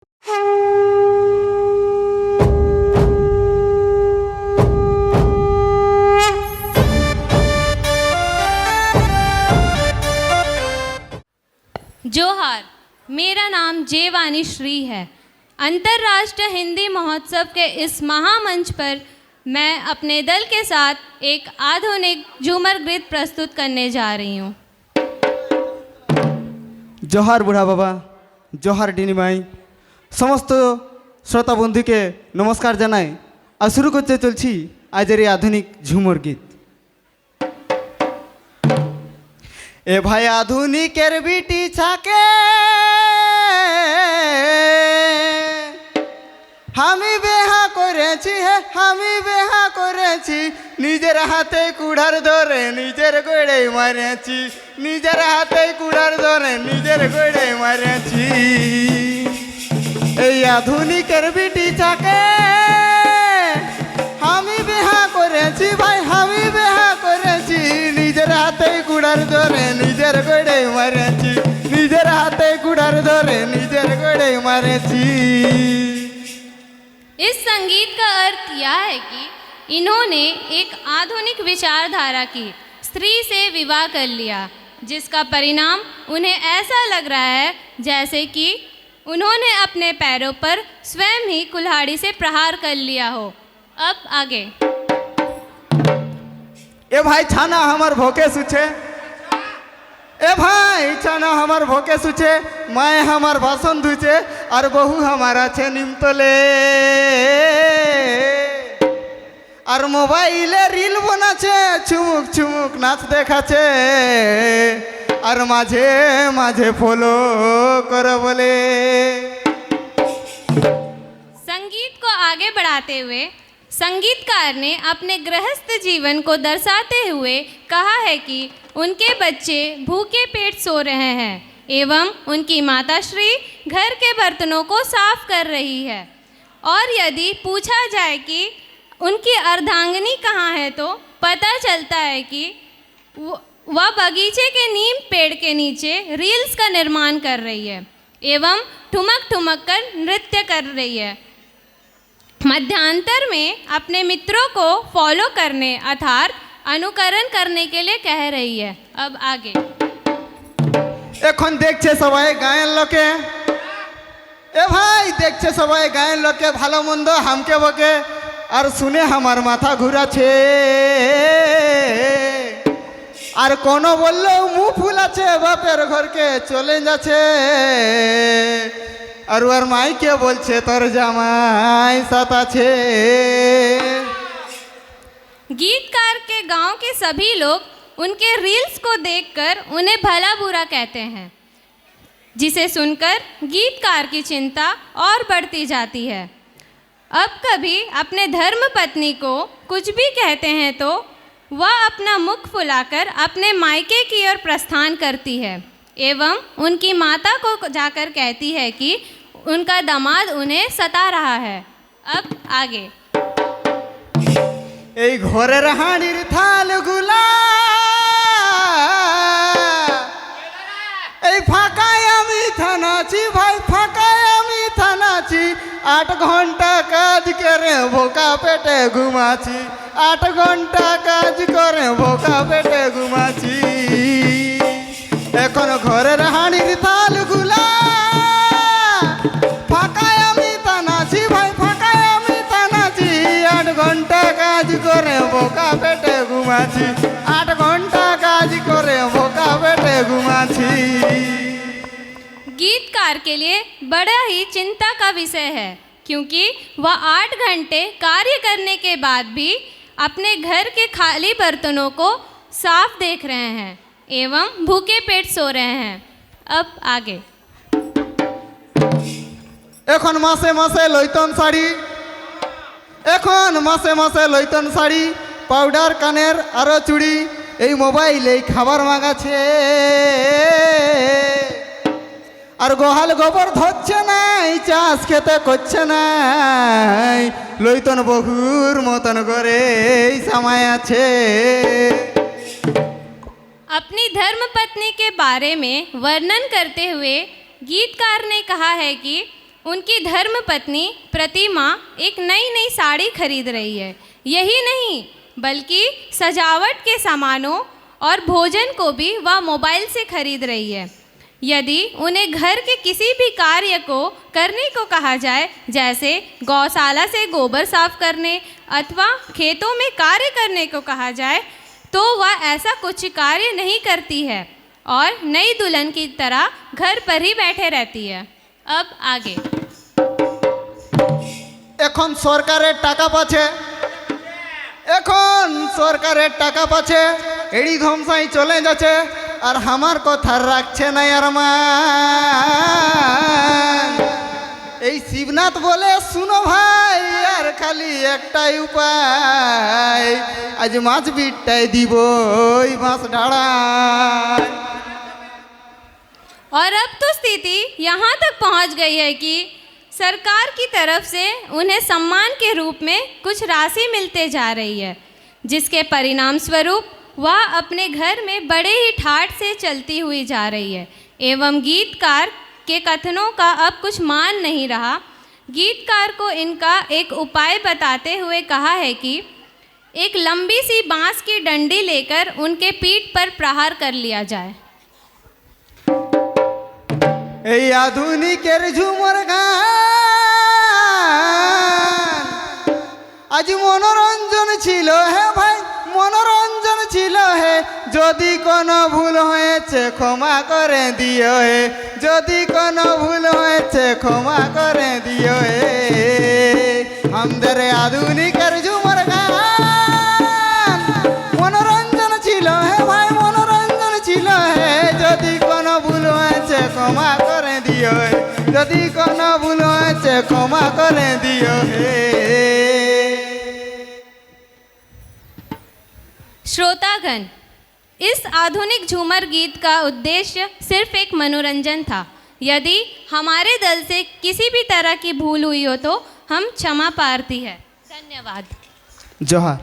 जोहार, मेरा नाम जेवानी श्री है। अंतर्राष्ट्रीय हिंदी महोत्सव के इस महामंच पर मैं अपने दल के साथ एक आधुनिक झूमर गीत प्रस्तुत करने जा रही हूँ। जोहार बुढ़ा बाबा, जोहार डिनी माई, समस्त श्रोता बंधु के नमस्कार जानाई और शुरू करते चलছি आजेर आधुनिक झूमर गीत। ए भाई आधुनिकेर बीटी छाके हामी बेहा करेছি হে हामी बेहा करेছি নিজের হাতে কুড়ার ধরে নিজের গড়ে মারেছি নিজের হাতে কুড়ার ধরে নিজের গড়ে মারেছি এই আধুনিকের বিটি ছাকে আমি বেহা করেছি ভাই আমি বেহা করেছি নিজের হাতে কুড়ার ধরে নিজের গড়ে মারেছি নিজের হাতে কুড়ার ধরে নিজের গড়ে মারেছি। इस संगीत का अर्थ यह है कि इन्होंने एक आधुनिक विचारधारा की स्त्री से विवाह कर लिया, जिसका परिणाम उन्हें ऐसा लग रहा है जैसे कि उन्होंने अपने पैरों पर स्वयं ही कुल्हाड़ी से प्रहार कर लिया हो। अब आगे। ए भाई छाना हमार भोके सुचे, ए भाई छाना हमार भोके सुचे, माए हमार भाषण धुचे और बहु हमारा छे निमतले और मोबाइले रील बनाचे चुमुक चुमुक नाच देखाचे और माझे माझे फॉलो करो बोले। संगीत को आगे बढ़ाते हुए संगीतकार ने अपने गृहस्थ जीवन को दर्शाते हुए कहा है कि उनके बच्चे भूखे पेट सो रहे हैं एवं उनकी माताश्री घर के बर्तनों को साफ कर रही है। और यदि पूछा जाए कि उनकी अर्धांगिनी कहाँ है तो पता चलता है कि वह बगीचे के नीम पेड़ के नीचे रील्स का निर्माण कर रही है एवं ठुमक ठुमक कर नृत्य कर रही है। मध्यांतर में अपने मित्रों को फॉलो करने अर्थात अनुकरण करने के लिए कह रही है। अब आगे। এখন দেখছে সবাই গায়ের লোকে, এ ভাই দেখছে সবাই গায়ের লোকে ভালো মন্দ হামকে বকে আর শুনে আমার মাথা ঘুরাছে আর কোনো বললেও মুখ ফুলাছে বাপের ঘরকে চলে যাচ্ছে আর ওর মাইকে বলছে তোর জামাই সাথ আছে। गीतकार के गांव के सभी लोग उनके रील्स को देखकर उन्हें भला बुरा कहते हैं, जिसे सुनकर गीतकार की चिंता और बढ़ती जाती है। अब कभी अपने धर्म पत्नी को कुछ भी कहते हैं तो वह अपना मुख फुलाकर अपने मायके की ओर प्रस्थान करती है एवं उनकी माता को जाकर कहती है कि उनका दामाद उन्हें सता रहा है। अब आगे। এই ঘরের হাঁড়ির থালগুলা এই ফাঁকায় আমি থানাছি ভাই ফাঁকায় আমি থানাছি 8 ঘন্টা কাজ করে ভোকা পেটে ঘুমাছি 8 ঘন্টা কাজ করে ভোকা পেটে ঘুমাছি এখন ঘরের হাঁড়ির থালগুলা ফাঁকায় আমি থানাছি ভাই ফাঁকায় আমি থানাছি 8 ঘন্টা কাজ করে ভোকা পেটে ঘুমাছি 8 ঘন্টা কাজ করে ভোকা পেটে ঘুমাছি। गीतकार के लिए बड़ा ही चिंता का विषय है, क्योंकि वह 8 घंटे कार्य करने के बाद भी अपने घर के खाली बर्तनों को साफ देख रहे हैं एवं भूखे पेट सो रहे हैं। अब आगे। এখন মাসে মাসে লইতন শাড়ি এখন মাসে মাসে লইতন শাড়ি পাউডার কানের আরো চুড়ি এই মোবাইলে খাবার মাগাছে আর গোহাল গোবর ধরছে নাই চাষ খেতে করছে নাই লইতন বহুর মতন করে এই সময় আছে। अपनी धर्मपत्नी के बारे में वर्णन करते हुए गीतकार ने कहा है कि उनकी धर्मपत्नी प्रतिमा एक नई नई साड़ी खरीद रही है। यही नहीं बल्कि सजावट के सामानों और भोजन को भी वह मोबाइल से खरीद रही है। यदि उन्हें घर के किसी भी कार्य को करने को कहा जाए, जैसे गौशाला से गोबर साफ करने अथवा खेतों में कार्य करने को कहा जाए, तो वह ऐसा कुछ कार्य नहीं करती है और नई दुल्हन की तरह घर पर ही बैठे रहती है। अब आगे। এখন সরকারের টাকা পাচ্ছে, এখন সরকারের টাকা পাচ্ছে, এড়ি ধমসাই চলে যাচ্ছে, আর আমার কথা রাখছে না আর মান। এই শিবনাথ বলে শুনো ভাই, আর খালি একটাই উপায়, আজ মাছ বিটটাই দিব ওই মাছ ঢাড়ায়। और अब तो स्थिति यहाँ तक पहुँच गई है कि सरकार की तरफ से उन्हें सम्मान के रूप में कुछ राशि मिलते जा रही है, जिसके परिणाम स्वरूप वह अपने घर में बड़े ही ठाठ से चलती हुई जा रही है एवं गीतकार के कथनों का अब कुछ मान नहीं रहा। गीतकार को इनका एक उपाय बताते हुए कहा है कि एक लंबी सी बांस की डंडी लेकर उनके पीठ पर प्रहार कर लिया जाए। এই আধুনিকের ঝুমর গান আজ মনোরঞ্জন ছিল হে ভাই, মনোরঞ্জন ছিল হে। যদি কোনো ভুল হয়েছে ক্ষমা করে দিও হে, যদি কোনো ভুল হয়েছে ক্ষমা করে দিও হে। আমাদের আধুনিকের ঝুমর গান মনোরঞ্জন ছিল হে ভাই, মনোরঞ্জন ছিল হে। যদি কোনো ভুল হয়েছে ক্ষমা করে দিও হে, যদি কোনো ভুল হয়েছে ক্ষমা করে দিও হে। श्रोतागण, इस आधुनिक झूमर गीत का उद्देश्य सिर्फ एक मनोरंजन था। यदि हमारे दल से किसी भी तरह की भूल हुई हो तो हम क्षमा प्रार्थी है। धन्यवाद। जोहार।